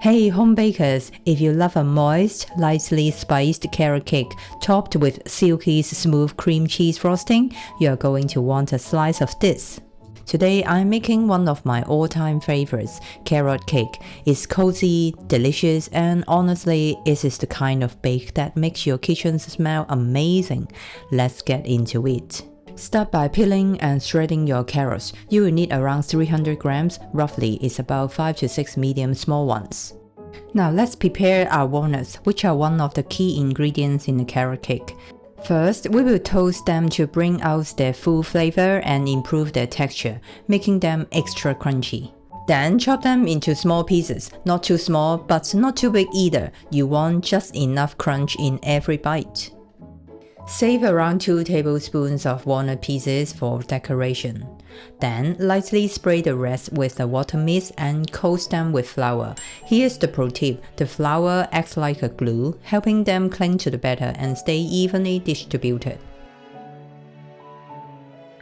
Hey home bakers, if you love a moist, lightly spiced carrot cake topped with silky smooth cream cheese frosting, you're going to want a slice of this. Today I'm making one of my all-time favorites, carrot cake. It's cozy, delicious, and honestly, it is the kind of bake that makes your kitchen smell amazing. Let's get into it. Start by peeling and shredding your carrots. You will need around 300 grams, roughly it's about 5 to 6 medium small ones. Now let's prepare our walnuts, which are one of the key ingredients in the carrot cake. First, we will toast them to bring out their full flavor and improve their texture, making them extra crunchy. Then chop them into small pieces, not too small but not too big either. You want just enough crunch in every bite. Save around 2 tablespoons of walnut pieces for decoration. Then lightly spray the rest with the water mist and coat them with flour. Here's the pro tip: the flour acts like a glue, helping them cling to the batter and stay evenly distributed.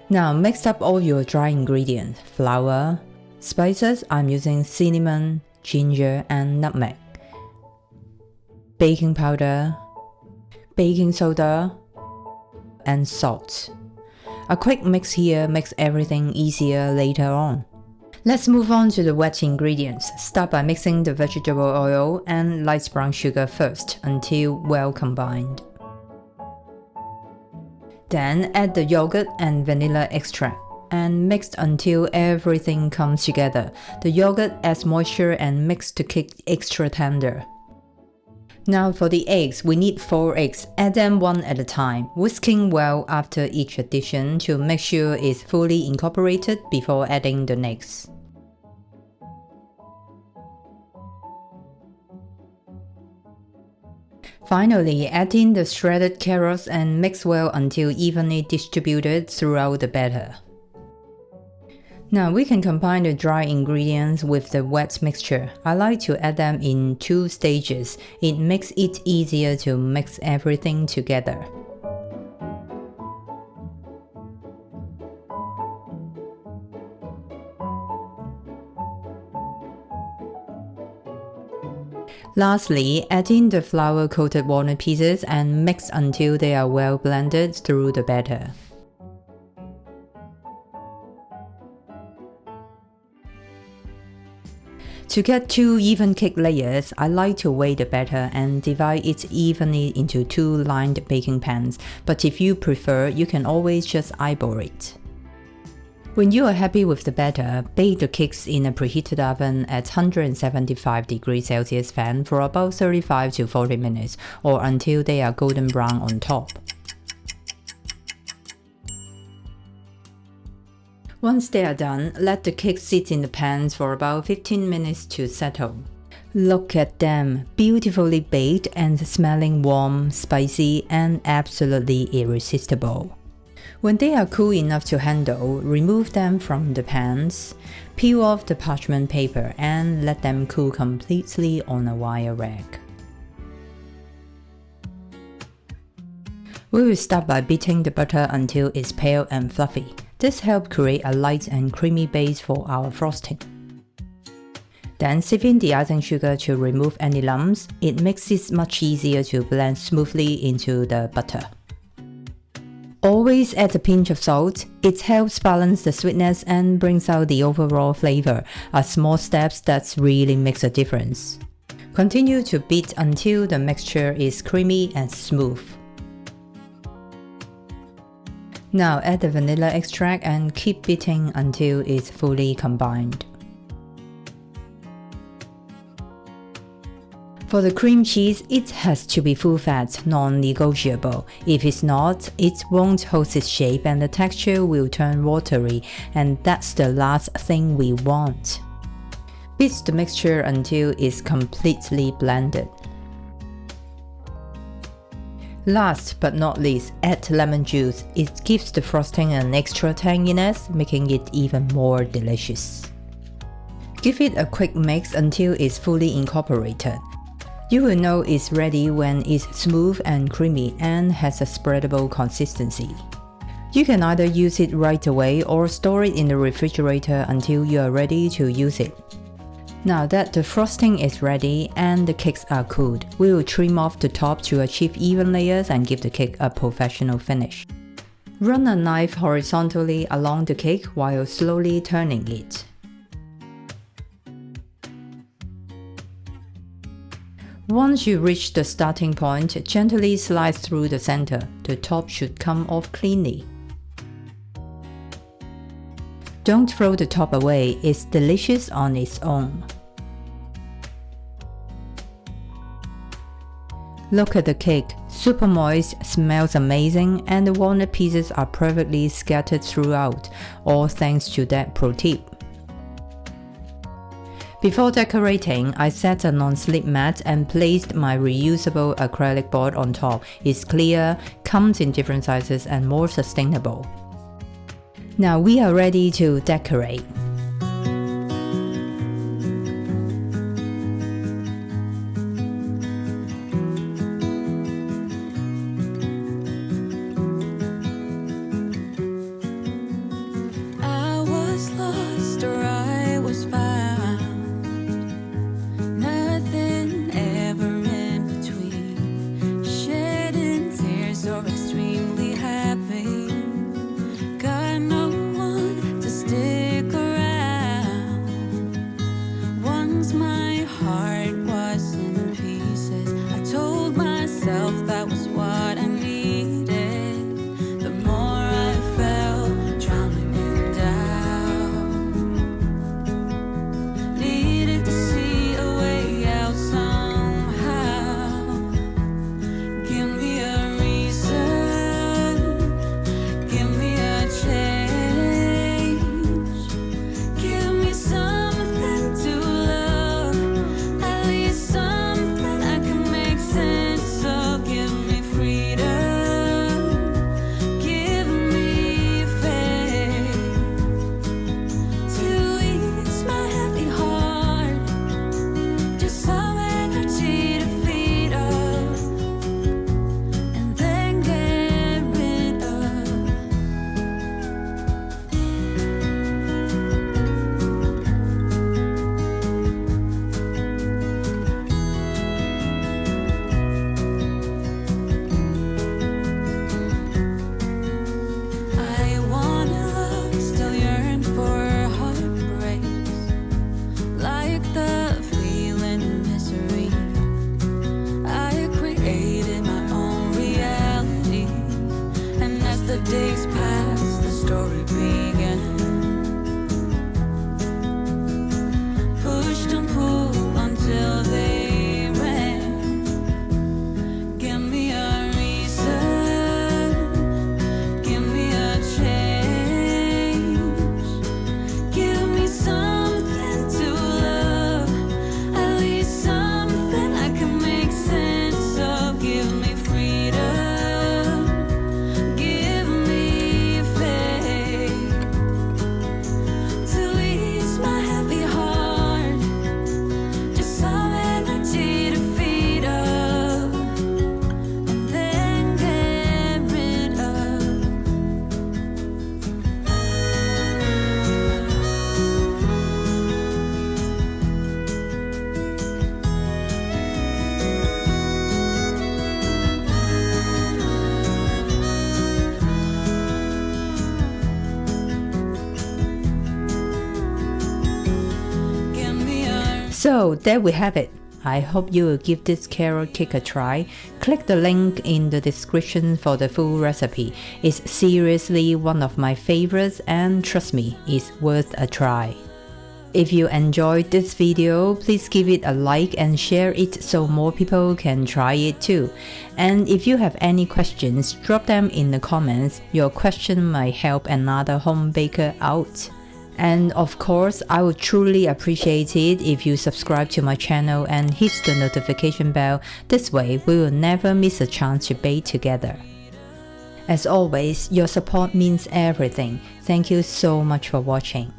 Now mix up all your dry ingredients: flour, spices, I'm using cinnamon, ginger, and nutmeg, baking powder, baking soda, and salt. A quick mix here makes everything easier later on. Let's move on to the wet ingredients. Start by mixing the vegetable oil and light brown sugar first until well combined. Then add the yogurt and vanilla extract and mix until everything comes together. The yogurt adds moisture and makes the cake extra tender. Now for the eggs, we need 4 eggs. Add them one at a time, whisking well after each addition to make sure it's fully incorporated before adding the next. Finally, add in the shredded carrots and mix well until evenly distributed throughout the batter. Now we can combine the dry ingredients with the wet mixture. I like to add them in 2 stages. It makes it easier to mix everything together. Lastly, add in the flour-coated walnut pieces and mix until they are well blended through the batter. To get 2 even cake layers, I like to weigh the batter and divide it evenly into 2 lined baking pans, but if you prefer, you can always just eyeball it. When you are happy with the batter, bake the cakes in a preheated oven at 175 degrees Celsius fan for about 35 to 40 minutes, or until they are golden brown on top. Once they are done, let the cake sit in the pans for about 15 minutes to settle. Look at them, beautifully baked and smelling warm, spicy, and absolutely irresistible. When they are cool enough to handle, remove them from the pans, peel off the parchment paper, and let them cool completely on a wire rack. We will start by beating the butter until it's pale and fluffy. This helps create a light and creamy base for our frosting. Then sieve in the icing sugar to remove any lumps. It makes it much easier to blend smoothly into the butter. Always add a pinch of salt. It helps balance the sweetness and brings out the overall flavor. A small step that really makes a difference. Continue to beat until the mixture is creamy and smooth. Now add the vanilla extract and keep beating until it's fully combined. For the cream cheese, it has to be full fat, non-negotiable. If it's not, it won't hold its shape and the texture will turn watery, and that's the last thing we want. Beat the mixture until it's completely blended. Last but not least, add lemon juice. It gives the frosting an extra tanginess, making it even more delicious. Give it a quick mix until it's fully incorporated. You will know it's ready when it's smooth and creamy and has a spreadable consistency. You can either use it right away or store it in the refrigerator until you are ready to use it. Now that the frosting is ready and the cakes are cooled, we will trim off the top to achieve even layers and give the cake a professional finish. Run a knife horizontally along the cake while slowly turning it. Once you reach the starting point, gently slide through the center. The top should come off cleanly. Don't throw the top away, it's delicious on its own. Look at the cake, super moist, smells amazing, and the walnut pieces are perfectly scattered throughout, all thanks to that pro tip. Before decorating, I set a non-slip mat and placed my reusable acrylic board on top. It's clear, comes in different sizes and more sustainable. Now we are ready to decorate. That was what I needed. The more I felt drowning in doubt, needed to see a way out somehow. Give me a reason, give me a change, give me something to love, at least something I can make sense of. Give me freedom, give me faith to ease my heavy heart, just some energy to feed off and then get rid of. I wanna love, still yearn for heartbreaks, like the feeling of misery. I created my own reality, and as the days pass, the story began. Pushed and pulled until they ran. Give me a reason, give me a change, give me something to love, at least something I can make sense of. Give me freedom, give me faith to ease my heavy heart, just some energy to feed off and then get rid of. Give me a So there we have it. I hope you will give this carrot cake a try. Click the link in the description for the full recipe. It's seriously one of my favorites and trust me, it's worth a try. If you enjoyed this video, please give it a like and share it so more people can try it too. And if you have any questions, drop them in the comments. Your question might help another home baker out. And of course, I would truly appreciate it if you subscribe to my channel and hit the notification bell. This way, we will never miss a chance to bake together. As always, your support means everything. Thank you so much for watching.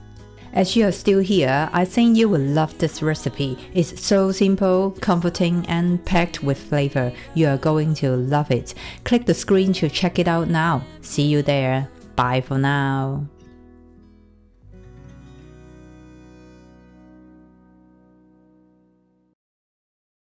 As you are still here, I think you will love this recipe. It's so simple, comforting, and packed with flavor. You are going to love it. Click the screen to check it out now. See you there. Bye for now.